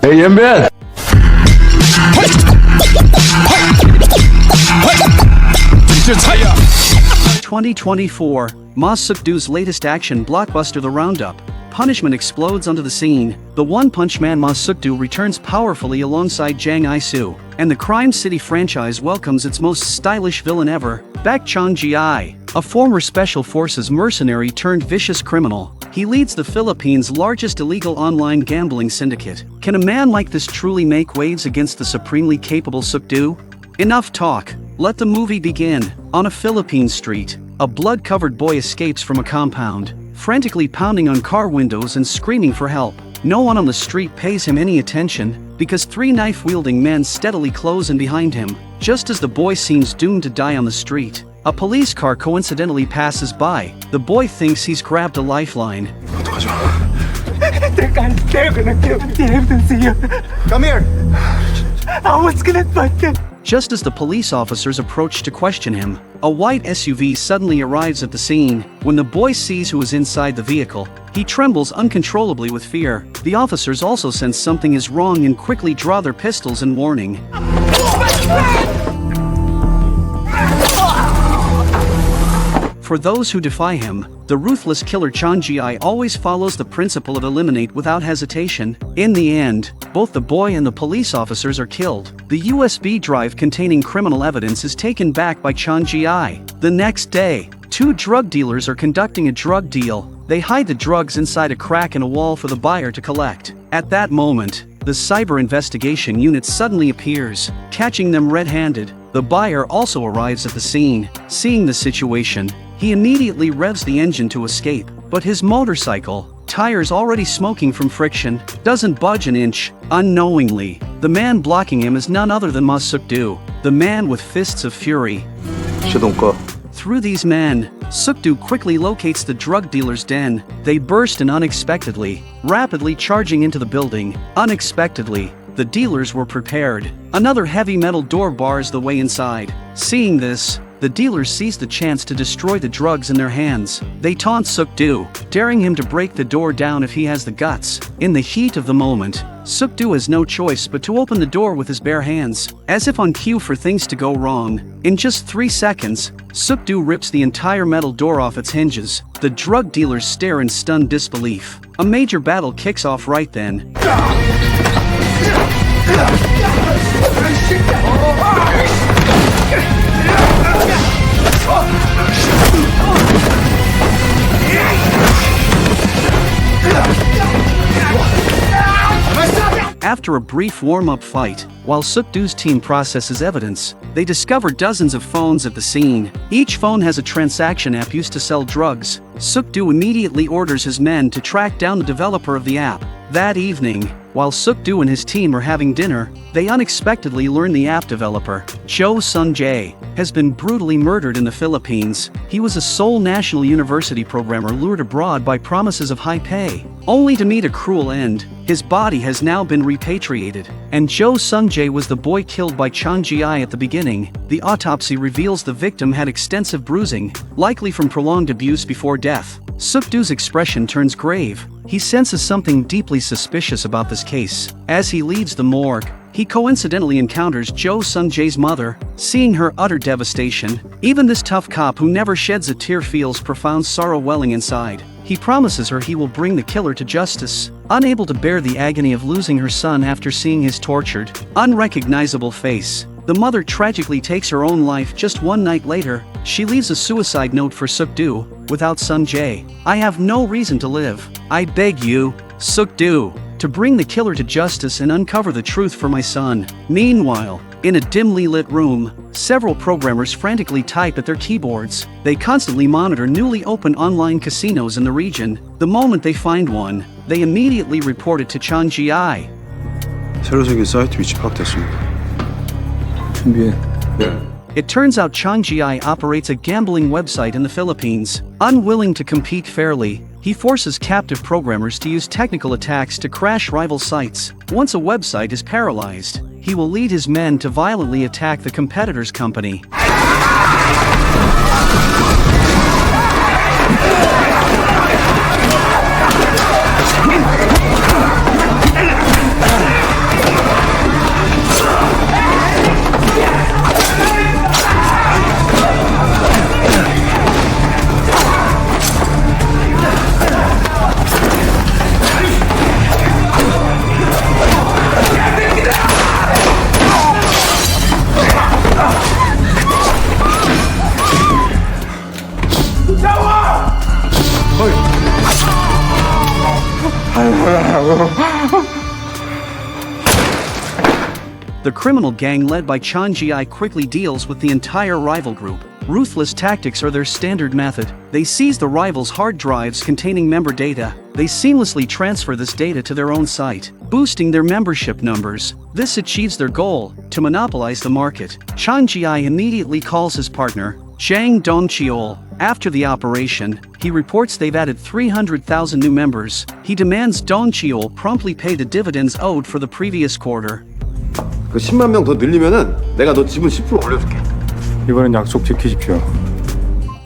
Hey, Yembet! 2024, Ma Seok-do's latest action blockbuster The Roundup. Punishment explodes onto the scene. The One-Punch Man Ma Seok-do returns powerfully alongside Jang Il-soo, and the Crime City franchise welcomes its most stylish villain ever, Baek Chang-gi, a former Special Forces mercenary turned vicious criminal. He leads the Philippines' largest illegal online gambling syndicate. Can a man like this truly make waves against the supremely capable Seok-do? Enough talk. Let the movie begin. On a Philippine street, a blood-covered boy escapes from a compound, frantically pounding on car windows and screaming for help. No one on the street pays him any attention, because three knife-wielding men steadily close in behind him. Just as the boy seems doomed to die on the street, a police car coincidentally passes by. The boy thinks he's grabbed a lifeline. They're gonna kill the evidence here. Come here. I was gonna fight them. Just as the police officers approach to question him, a white SUV suddenly arrives at the scene. When the boy sees who is inside the vehicle, he trembles uncontrollably with fear. The officers also sense something is wrong and quickly draw their pistols in warning. For those who defy him, the ruthless killer Chang-gi always follows the principle of eliminate without hesitation. In the end, both the boy and the police officers are killed. The USB drive containing criminal evidence is taken back by Chang-gi. The next day, two drug dealers are conducting a drug deal. They hide the drugs inside a crack in a wall for the buyer to collect. At that moment, the cyber investigation unit suddenly appears, catching them red-handed. The buyer also arrives at the scene. Seeing the situation, he immediately revs the engine to escape, but his motorcycle, tires already smoking from friction, doesn't budge an inch. Unknowingly, the man blocking him is none other than Ma Seok-do, the man with fists of fury. Through these men, Seok-do quickly locates the drug dealer's den. They burst in unexpectedly, rapidly charging into the building. Unexpectedly, the dealers were prepared. Another heavy metal door bars the way inside. Seeing this, the dealers seize the chance to destroy the drugs in their hands. They taunt Seok-do, daring him to break the door down if he has the guts. In the heat of the moment, Seok-do has no choice but to open the door with his bare hands. As if on cue for things to go wrong, in just 3 seconds, Seok-do rips the entire metal door off its hinges. The drug dealers stare in stunned disbelief. A major battle kicks off right then. After a brief warm-up fight, while Seok-do's team processes evidence, they discover dozens of phones at the scene. Each phone has a transaction app used to sell drugs. Seok-do immediately orders his men to track down the developer of the app. That evening, while Seok-do and his team are having dinner, they unexpectedly learn the app developer, Jo Sung-jae, has been brutally murdered in the Philippines. He was a Seoul National University programmer lured abroad by promises of high pay, only to meet a cruel end. His body has now been repatriated, and Jo Sung-jae was the boy killed by Chang-gi at the beginning. The autopsy reveals the victim had extensive bruising, likely from prolonged abuse before death. Seok-do's expression turns grave. He senses something deeply suspicious about this case. As he leaves the morgue, he coincidentally encounters Jo Sung-jae's mother. Seeing her utter devastation, even this tough cop who never sheds a tear feels profound sorrow welling inside. He promises her he will bring the killer to justice. Unable to bear the agony of losing her son after seeing his tortured, unrecognizable face, the mother tragically takes her own life just one night later. She leaves a suicide note for Seok-do. Without Sung-jae, I have no reason to live. I beg you, Seok-do, to bring the killer to justice and uncover the truth for my son. Meanwhile, in a dimly lit room, several programmers frantically type at their keyboards. They constantly monitor newly opened online casinos in the region. The moment they find one, they immediately report it to Chang-gi. 새로 생긴 사이트 위치 파악됐습니다. 준비해. It turns out Chang-gi operates a gambling website in the Philippines. Unwilling to compete fairly, he forces captive programmers to use technical attacks to crash rival sites. Once a website is paralyzed, he will lead his men to violently attack the competitor's company. The criminal gang led by Chang-gi quickly deals with the entire rival group. Ruthless tactics are their standard method. They seize the rivals' hard drives containing member data. They seamlessly transfer this data to their own site, boosting their membership numbers. This achieves their goal, to monopolize the market. Chang-gi immediately calls his partner, Jang Dong-cheol. After the operation, he reports they've added 300,000 new members. He demands Dong-cheol promptly pay the dividends owed for the previous quarter. 그 10만 명 더 늘리면은 내가 너 지분 10% 올려줄게. 이번엔 약속 지키십시오.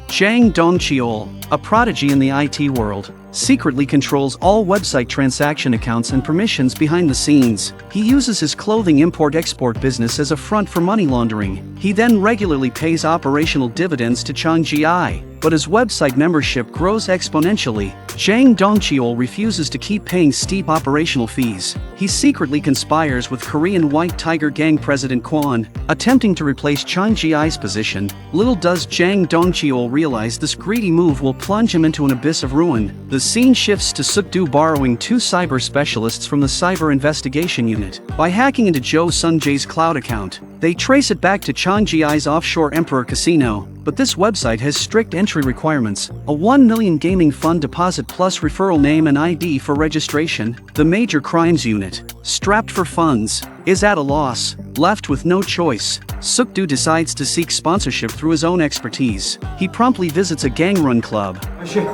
Jang Dong-cheol, a prodigy in the IT world, secretly controls all website transaction accounts and permissions behind the scenes. He uses his clothing import-export business as a front for money laundering. He then regularly pays operational dividends to Chang-gi, but as website membership grows exponentially, Jang Dong-cheol refuses to keep paying steep operational fees. He secretly conspires with Korean White Tiger Gang President Kwon, attempting to replace Chang-gi's position. Little does Jang Dong-cheol realize this greedy move will plunge him into an abyss of ruin. The scene shifts to Seok-do borrowing 2 cyber specialists from the Cyber Investigation Unit. By hacking into Jo Sung-jae's cloud account, they trace it back to Chang-gi's offshore Emperor Casino. But this website has strict entry requirements, a 1 million gaming fund deposit plus referral name and ID for registration. The Major Crimes Unit, strapped for funds, is at a loss. Left with no choice, Seok-do decides to seek sponsorship through his own expertise. He promptly visits a gang-run club. 아저씨,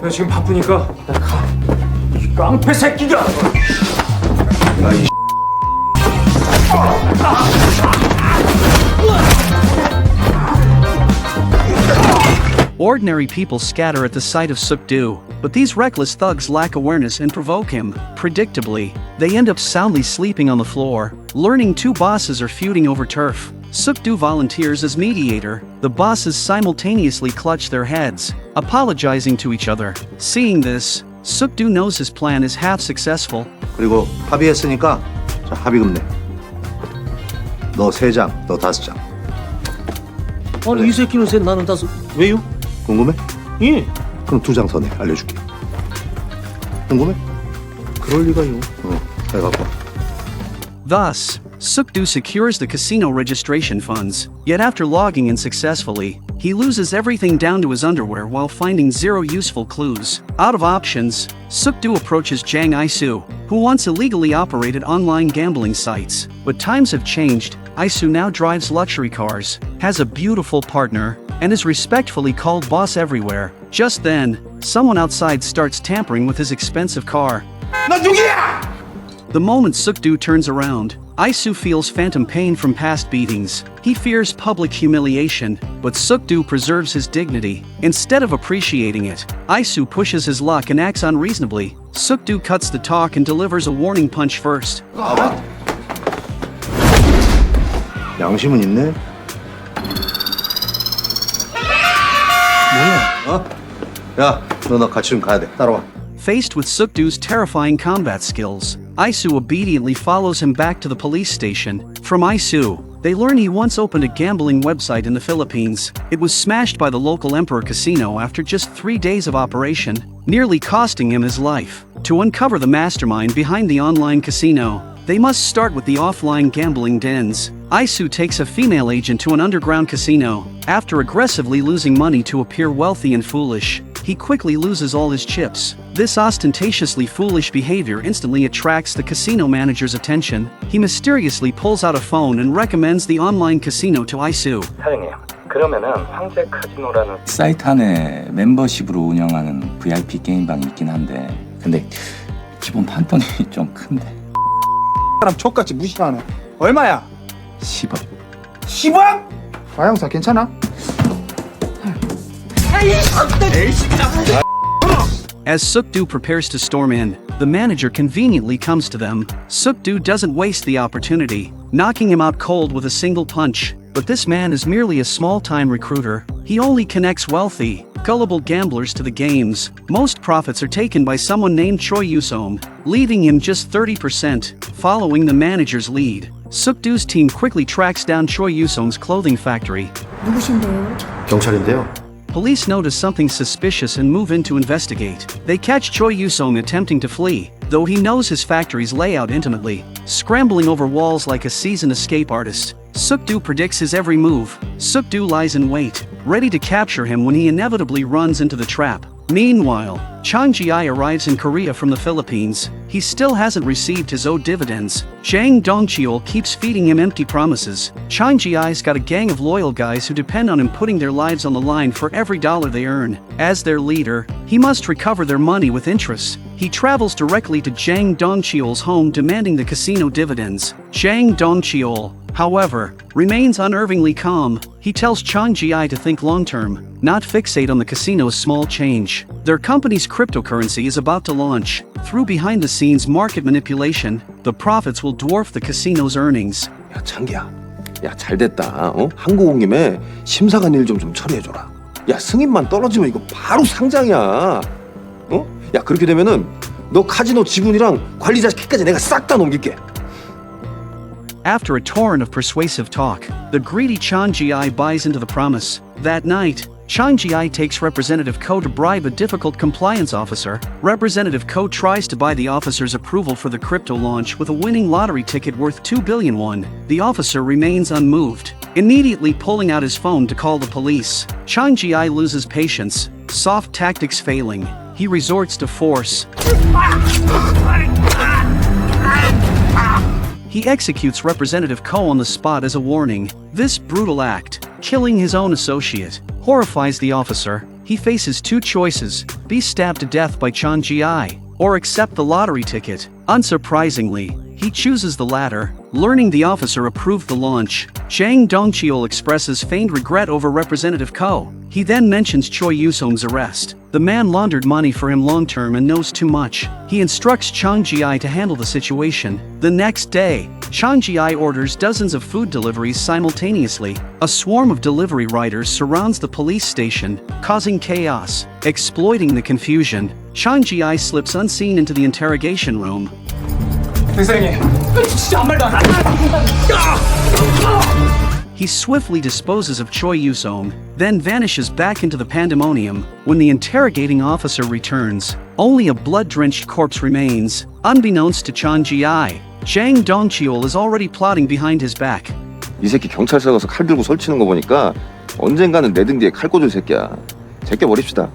나 지금 바쁘니까 나 가. 이 깡패 새끼가! Ordinary people scatter at the sight of Seok-do, but these reckless thugs lack awareness and provoke him. Predictably, they end up soundly sleeping on the floor, learning 2 bosses are feuding over turf. Seok-do volunteers as mediator. The bosses simultaneously clutch their heads, apologizing to each other. Seeing this, Seok-do knows his plan is half successful. 그리고 합의했으니까 자, 합의금 내. 너 3장, 너 5장. 아니 이 새끼는 셋 나는 5. 왜요? 궁금해? 예. 그럼 2장 더 내. 알려줄게. 궁금해? 그럴 리가요. 잘 갖고 와. Thus, Seok-do secures the casino registration funds, yet after logging in successfully, he loses everything down to his underwear while finding 0 useful clues. Out of options, Seok-do approaches Jang Isu, who once illegally operated online gambling sites. But times have changed. Isu now drives luxury cars, has a beautiful partner, and is respectfully called boss everywhere. Just then, someone outside starts tampering with his expensive car. 너 누구야? The moment Seok-do turns around, Isu feels phantom pain from past beatings. He fears public humiliation, but Seok-do preserves his dignity. Instead of appreciating it, Isu pushes his luck and acts unreasonably. Seok-do cuts the talk and delivers a warning punch first. 양심은 있네. 뭐야? 야, 너 같이 좀 가야 돼. 따라와. Faced with Seok-do's terrifying combat skills, Isu obediently follows him back to the police station. From Isu, they learn he once opened a gambling website in the Philippines. It was smashed by the local Emperor Casino after just 3 days of operation, nearly costing him his life. To uncover the mastermind behind the online casino, they must start with the offline gambling dens. Isu takes a female agent to an underground casino. After aggressively losing money to appear wealthy and foolish, he quickly loses all his chips. This ostentatiously foolish behavior instantly attracts the casino manager's attention. He mysteriously pulls out a phone and recommends the online casino to Isu. 사장님, 그러면은 황제 카지노라는 사이트 안에 멤버십으로 운영하는 VIP 게임방이 있긴 한데 근데 기본 판돈이 좀 큰데 사람 족같이 무시하네. 얼마야? 10억 10억? 마영사 괜찮아? As Seok-do prepares to storm in, the manager conveniently comes to them. Seok-do doesn't waste the opportunity, knocking him out cold with a single punch. But this man is merely a small-time recruiter. He only connects wealthy, gullible gamblers to the games. Most profits are taken by someone named Choi Yusong, leaving him just 30%. Following the manager's lead, Seok-do's team quickly tracks down Choi Yusong's clothing factory. 누구신데요? 경찰인데요. Police notice something suspicious and move in to investigate. They catch Choi Yusong attempting to flee. though he knows his factory's layout intimately. Scrambling over walls like a seasoned escape artist, Seok-do predicts his every move. Seok-do lies in wait, ready to capture him when he inevitably runs into the trap. Meanwhile, Chang-gi arrives in Korea from the Philippines. He still hasn't received his owed dividends. Jang Dong-cheol keeps feeding him empty promises. Chang-gi's got a gang of loyal guys who depend on him putting their lives on the line for every dollar they earn. As their leader, he must recover their money with interest. He travels directly to Jang Dong-cheol's home demanding the casino dividends. Jang Dong-cheol, however, remains unnervingly calm. He tells Chang-gi to think long-term, not fixate on the casino's small change. Their company's cryptocurrency is about to launch. Through behind-the-scenes market manipulation, the profits will dwarf the casino's earnings. 야, 창기야. 야, 잘됐다. 한국 온 김에 심사관 일 좀 처리해줘라. 야, 승인만 떨어지면 이거 바로 상장이야. 야, 그렇게 되면은 너 카지노 지분이랑 관리자 키까지 내가 싹 다 넘길게. After a torrent of persuasive talk, the greedy Chang-gi buys into the promise. That night, Chang-gi takes Representative Ko to bribe a difficult compliance officer. Representative Ko tries to buy the officer's approval for the crypto launch with a winning lottery ticket worth 2 billion won. The officer remains unmoved, immediately pulling out his phone to call the police. Chang-gi loses patience, soft tactics failing. He resorts to force. He executes Representative Ko on the spot as a warning. This brutal act, killing his own associate, horrifies the officer. He faces two choices: be stabbed to death by Chang-gi, or accept the lottery ticket. Unsurprisingly, he chooses the latter. Learning the officer approved the launch, Jang Dong-cheol expresses feigned regret over Representative Ko. He then mentions Choi Yusong's arrest. The man laundered money for him long-term and knows too much. He instructs Chang-gi to handle the situation. The next day, Chang-gi orders dozens of food deliveries simultaneously. A swarm of delivery riders surrounds the police station, causing chaos. Exploiting the confusion, Chang-gi slips unseen into the interrogation room. 대장님, 진짜 아무 말도 안 He swiftly disposes of Choi Yusong, then vanishes back into the pandemonium. When the interrogating officer returns, only a blood-drenched corpse remains. Unbeknownst to Chang-gi, Jang Dong-cheol is already plotting behind his back. 이 새끼 경찰서 가서 칼 들고 설치는 거 보니까 언젠가는 내 등 뒤에 칼 꽂을 새끼야. 제껴버립시다.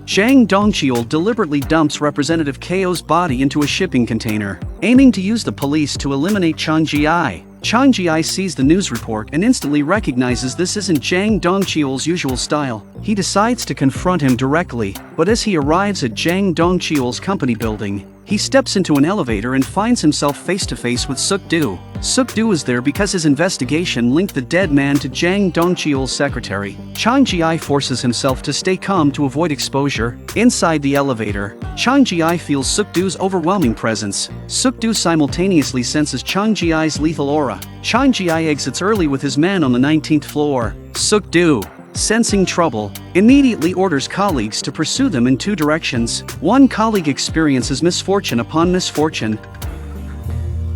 Jang Dong-cheol deliberately dumps Representative Ko's body into a shipping container, aiming to use the police to eliminate Chang-gi. Chang-gi sees the news report and instantly recognizes this isn't Jang Dong-cheol's usual style. He decides to confront him directly, but as he arrives at Jang Dong-cheol's company building, he steps into an elevator and finds himself face-to-face with Seok-do. Seok-do is there because his investigation linked the dead man to Jang Dong-cheol's secretary. Chang-gi forces himself to stay calm to avoid exposure. Inside the elevator, Chang-gi feels Seok-do's overwhelming presence. Seok-do simultaneously senses Chang-gi's lethal aura. Chang-gi exits early with his men on the 19th floor. Seok-do, sensing trouble, immediately orders colleagues to pursue them in two directions. One colleague experiences misfortune upon misfortune.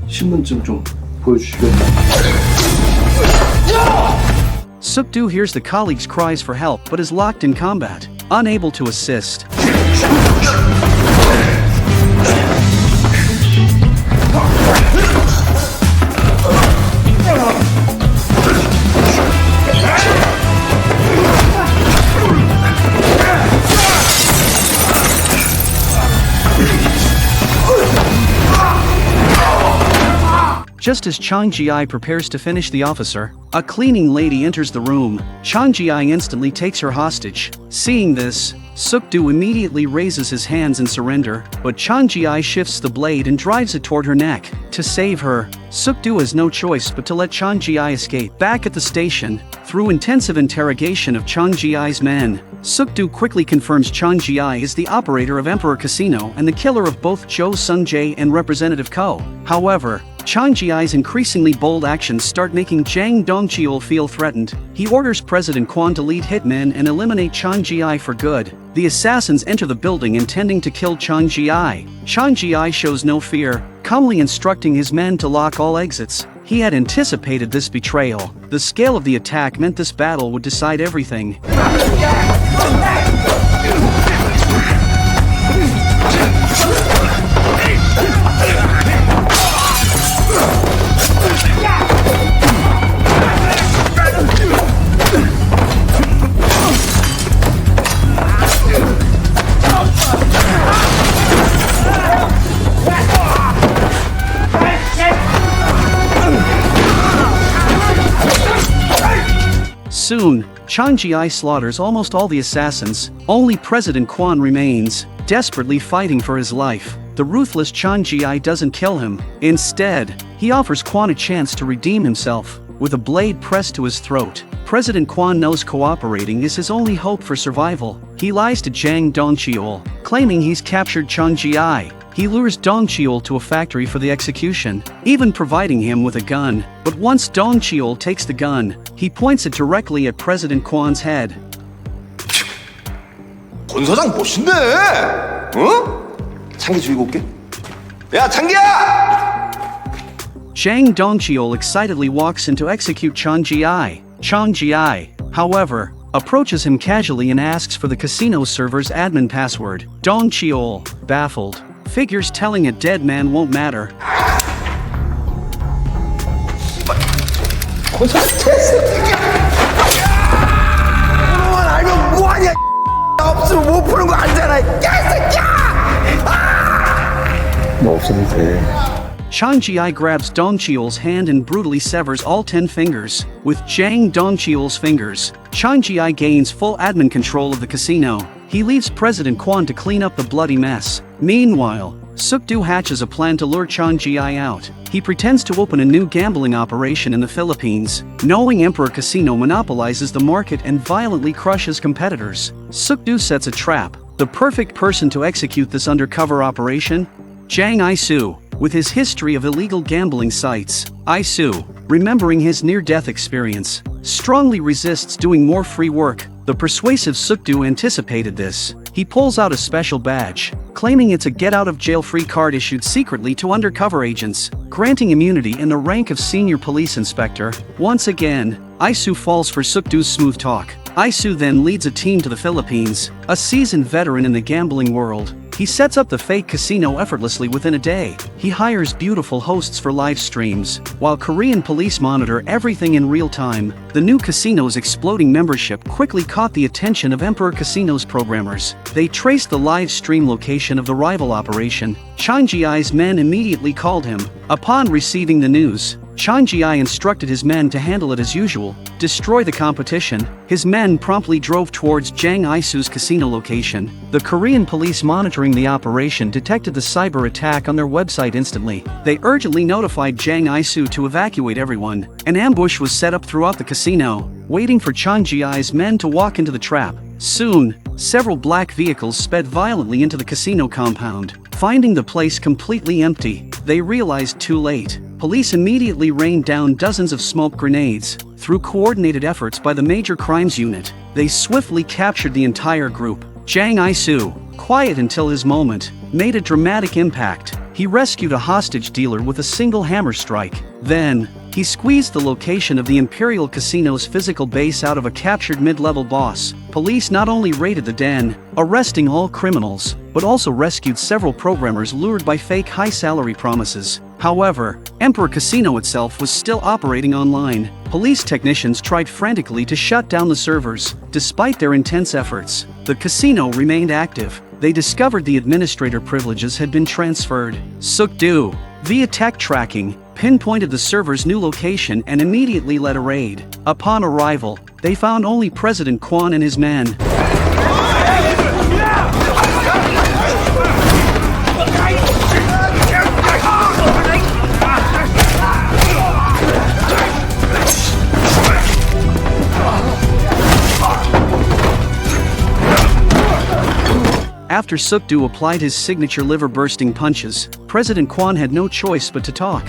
신분증 좀 보여주시겠나? Seok-do hears the colleague's cries for help but is locked in combat, unable to assist. Just as Chang-gi prepares to finish the officer, a cleaning lady enters the room. Chang-gi instantly takes her hostage. Seeing this, Seok-do immediately raises his hands in surrender, but Chang-gi shifts the blade and drives it toward her neck. To save her, Seok-do has no choice but to let Chang-gi escape. Back at the station, through intensive interrogation of Chang-gi's men, Seok-do quickly confirms Chang-gi is the operator of Emperor Casino and the killer of both Jo Sung-jae and Representative Ko. However, Chang-gi's increasingly bold actions start making Jang Dong-cheol feel threatened. He orders President Kwon to lead hitmen and eliminate Chang-gi for good. The assassins enter the building intending to kill Chang-gi. Chang-gi shows no fear, calmly instructing his men to lock all exits. He had anticipated this betrayal. The scale of the attack meant this battle would decide everything. Soon, Chang-gi slaughters almost all the assassins. Only President Kwon remains, desperately fighting for his life. The ruthless Chang-gi doesn't kill him. Instead, he offers Kwon a chance to redeem himself. With a blade pressed to his throat, President Kwon knows cooperating is his only hope for survival. He lies to Jang Dong-cheol, claiming he's captured Chang-gi. He lures Dong-cheol to a factory for the execution, even providing him with a gun. But once Dong-cheol takes the gun, he points it directly at President Kwon's head. 권 사장 멋있네. 어? 창기 죽이고 올게. 야, 창기야! Jang Dong-cheol excitedly walks in to execute Chang-gi. Chang-gi, however, approaches him casually and asks for the casino server's admin password. Dong-cheol, baffled, figures telling a dead man won't matter. 너만 알면 뭐하냐? 없으면 못 푸는 거 알잖아. 뭐 없어도 돼. Chang-gi grabs Dong-cheol's hand and brutally severs all 10 fingers. With Jang Dong-cheol's fingers, Chang-gi gains full admin control of the casino. He leaves President Kwon to clean up the bloody mess. Meanwhile, Seok-do hatches a plan to lure Chang-gi out. He pretends to open a new gambling operation in the Philippines, knowing Emperor Casino monopolizes the market and violently crushes competitors. Seok-do sets a trap. The perfect person to execute this undercover operation? Jang Il-soo. With his history of illegal gambling sites, Il-soo, remembering his near-death experience, strongly resists doing more free work. The persuasive Seok-do anticipated this. He pulls out a special badge, claiming it's a get-out-of-jail-free card issued secretly to undercover agents, granting immunity and the rank of senior police inspector. Once again, Il-soo falls for Seok-do's smooth talk. Il-soo then leads a team to the Philippines, a seasoned veteran in the gambling world. He sets up the fake casino effortlessly within a day. He hires beautiful hosts for live streams, while Korean police monitor everything in real time. The new casino's exploding membership quickly caught the attention of Emperor Casino's programmers. They traced the live stream location of the rival operation. Chang-gi's men immediately called him. Upon receiving the news, Chang-gi instructed his men to handle it as usual, destroy the competition. His men promptly drove towards Jang Il-soo's casino location. The Korean police monitoring the operation detected the cyber attack on their website instantly. They urgently notified Jang Il-soo to evacuate everyone. An ambush was set up throughout the casino, waiting for Chang-gi's men to walk into the trap. Soon, several black vehicles sped violently into the casino compound. Finding the place completely empty, they realized too late. Police immediately rained down dozens of smoke grenades. Through coordinated efforts by the Major Crimes Unit, they swiftly captured the entire group. Jang Il-soo, quiet until his moment, made a dramatic impact. He rescued a hostage dealer with a single hammer strike. Then, he squeezed the location of the Imperial Casino's physical base out of a captured mid-level boss. Police not only raided the den, arresting all criminals, but also rescued several programmers lured by fake high-salary promises. However, Emperor Casino itself was still operating online. Police technicians tried frantically to shut down the servers. Despite their intense efforts, the casino remained active. They discovered the administrator privileges had been transferred. Seok-do, via tech tracking, pinpointed the server's new location and immediately led a raid. Upon arrival, they found only President Kwon and his men. After Seok-do applied his signature liver-bursting punches, President Kwon had no choice but to talk.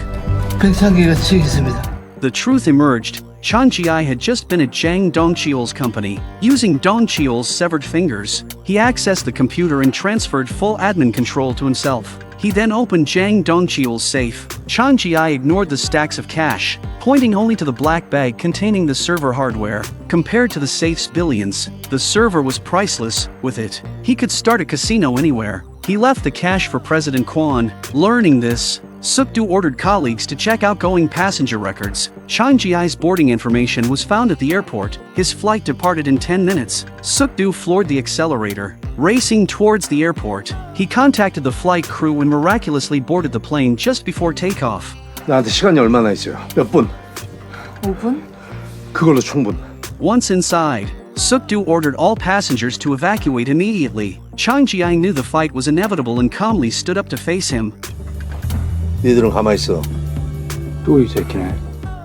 백창기가 치겠습니다. The truth emerged. Chang-gi had just been at Jang Dong-cheol's company. Using Dong-cheol's severed fingers, he accessed the computer and transferred full admin control to himself. He then opened Jang Dongcheol's safe. Chang-gi ignored the stacks of cash, pointing only to the black bag containing the server hardware. Compared to the safe's billions, the server was priceless. With it, he could start a casino anywhere. He left the cash for President Kwon. Learning this, Seok-do ordered colleagues to check outgoing passenger records. Chang-gi's boarding information was found at the airport. His flight departed in 10 minutes. Seok-do floored the accelerator. Racing towards the airport, he contacted the flight crew and miraculously boarded the plane just before takeoff. 나한테 시간이 얼마나 있어요? 몇 분? 5분? 그걸로 충분. Once inside, Seok-do ordered all passengers to evacuate immediately. Chang-gi knew the fight was inevitable and calmly stood up to face him. 니들은 가만히 있어. 또 이 새끼네.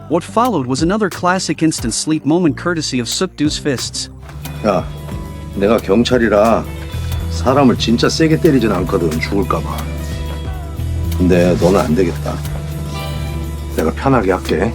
What followed was another classic instant sleep moment courtesy of Seok-do's fists. 야, 내가 경찰이라 사람을 진짜 세게 때리진 않거든, 죽을까 봐. 근데 너는 안 되겠다. 내가 편하게 할게.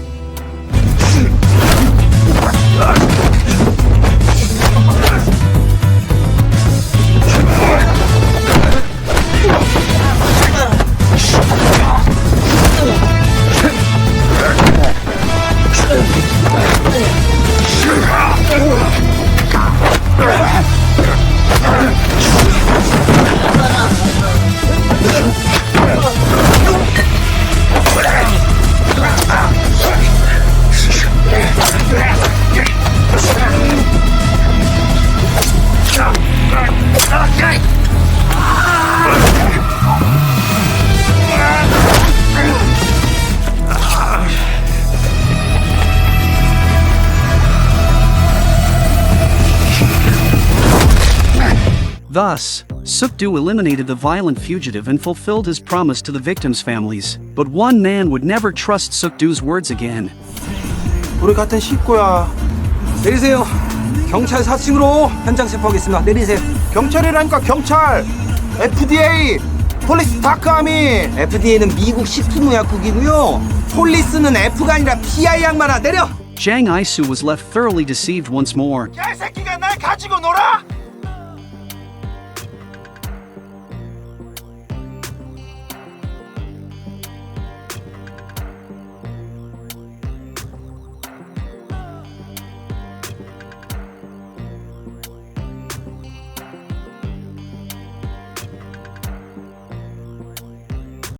Thus, Seok-do eliminated the violent fugitive and fulfilled his promise to the victims' families. But one man would never trust Seok-do's words again. 우리 같은 식구야. 내리세요. 경찰 4층으로 현장 체포하겠습니다. 내리세요. 경찰이라니까 경찰. FDA. 폴리스 다크아미. FDA는 미국 식품의약국이고요. 폴리스는 F가 아니라 PI 양반아. 내려. Jang Il-soo was left thoroughly deceived once more. 야, 이 새끼가 날 가지고 놀아?